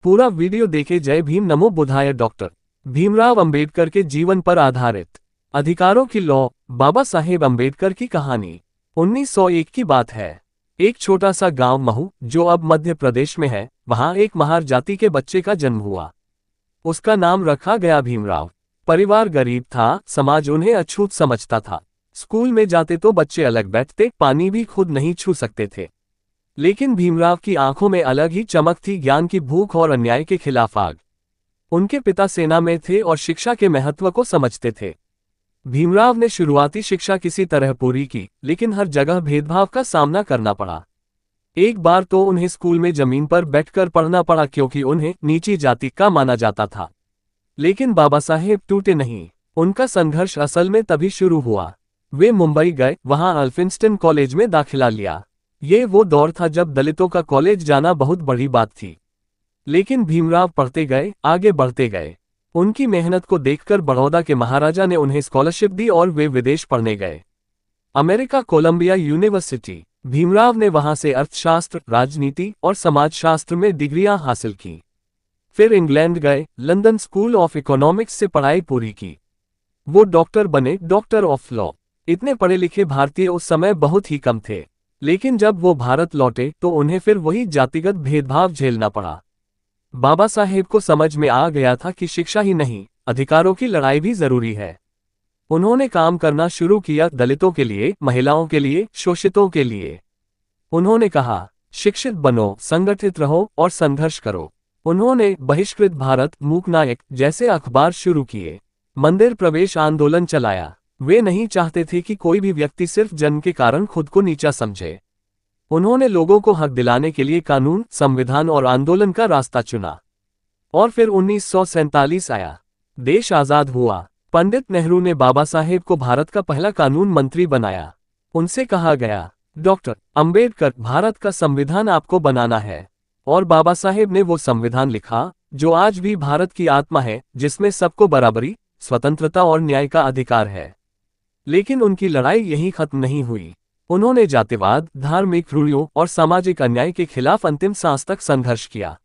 पूरा वीडियो देखे। जय भीम नमो बुद्धाय। डॉक्टर भीमराव अंबेडकर के जीवन पर आधारित अधिकारों की लौ। बाबा साहेब अंबेडकर की कहानी 1901 की बात है। एक छोटा सा गांव महू, जो अब मध्य प्रदेश में है, वहां एक महार जाति के बच्चे का जन्म हुआ। उसका नाम रखा गया भीमराव। परिवार गरीब था, समाज उन्हें अछूत समझता था। स्कूल में जाते तो बच्चे अलग बैठते, पानी भी खुद नहीं छू सकते थे। लेकिन भीमराव की आंखों में अलग ही चमक थी, ज्ञान की भूख और अन्याय के खिलाफ आग। उनके पिता सेना में थे और शिक्षा के महत्व को समझते थे। भीमराव ने शुरुआती शिक्षा किसी तरह पूरी की, लेकिन हर जगह भेदभाव का सामना करना पड़ा। एक बार तो उन्हें स्कूल में जमीन पर बैठकर पढ़ना पड़ा, क्योंकि उन्हें नीची जाति का माना जाता था। लेकिन बाबा साहेब टूटे नहीं। उनका संघर्ष असल में तभी शुरू हुआ। वे मुंबई गए, वहां अल्फिंस्टन कॉलेज में दाखिला लिया। ये वो दौर था जब दलितों का कॉलेज जाना बहुत बड़ी बात थी। लेकिन भीमराव पढ़ते गए, आगे बढ़ते गए। उनकी मेहनत को देखकर बड़ौदा के महाराजा ने उन्हें स्कॉलरशिप दी और वे विदेश पढ़ने गए। America Colombia university. भीमराव ने वहां से अर्थशास्त्र, राजनीति और समाजशास्त्र में डिग्रियां हासिल की। फिर इंग्लैंड गए, लंदन स्कूल ऑफ इकोनॉमिक्स से पढ़ाई पूरी की। वो डॉक्टर बने, डॉक्टर ऑफ लॉ। इतने पढ़े लिखे भारतीय उस समय बहुत ही कम थे। लेकिन जब वो भारत लौटे तो उन्हें फिर वही जातिगत भेदभाव झेलना पड़ा। बाबा साहेब को समझ में आ गया था कि शिक्षा ही नहीं, अधिकारों की लड़ाई भी जरूरी है। उन्होंने काम करना शुरू किया, दलितों के लिए, महिलाओं के लिए, शोषितों के लिए। उन्होंने कहा, शिक्षित बनो, संगठित रहो और संघर्ष करो। उन्होंने बहिष्कृत भारत, मूक नायक जैसे अखबार शुरू किए। मंदिर प्रवेश आंदोलन चलाया। वे नहीं चाहते थे कि कोई भी व्यक्ति सिर्फ जन्म के कारण खुद को नीचा समझे। उन्होंने लोगों को हक दिलाने के लिए कानून, संविधान और आंदोलन का रास्ता चुना। और फिर 1947 आया। देश आजाद हुआ। पंडित नेहरू ने बाबा साहेब को भारत का पहला कानून मंत्री बनाया। उनसे कहा गया, डॉक्टर अंबेडकर, भारत का संविधान आपको बनाना है। और बाबा साहेब ने वो संविधान लिखा जो आज भी भारत की आत्मा है, जिसमें सबको बराबरी, स्वतंत्रता और न्याय का अधिकार है। लेकिन उनकी लड़ाई यहीं खत्म नहीं हुई। उन्होंने जातिवाद, धार्मिक रूढ़ियों और सामाजिक अन्याय के खिलाफ अंतिम सांस तक संघर्ष किया।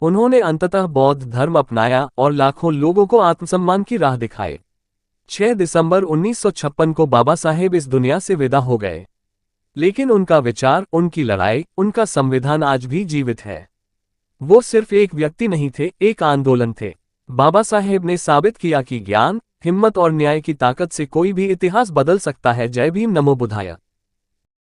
उन्होंने अंततः बौद्ध धर्म अपनाया और लाखों लोगों को आत्मसम्मान की राह दिखाए। 6 दिसंबर 1956 को बाबा साहेब इस दुनिया से विदा हो गए। लेकिन उनका विचार, उनकी लड़ाई, उनका संविधान आज भी जीवित है। वो सिर्फ एक व्यक्ति नहीं थे, एक आंदोलन थे। बाबा साहेब ने साबित किया कि ज्ञान, हिम्मत और न्याय की ताकत से कोई भी इतिहास बदल सकता है। जय भीम नमो बुद्धाय।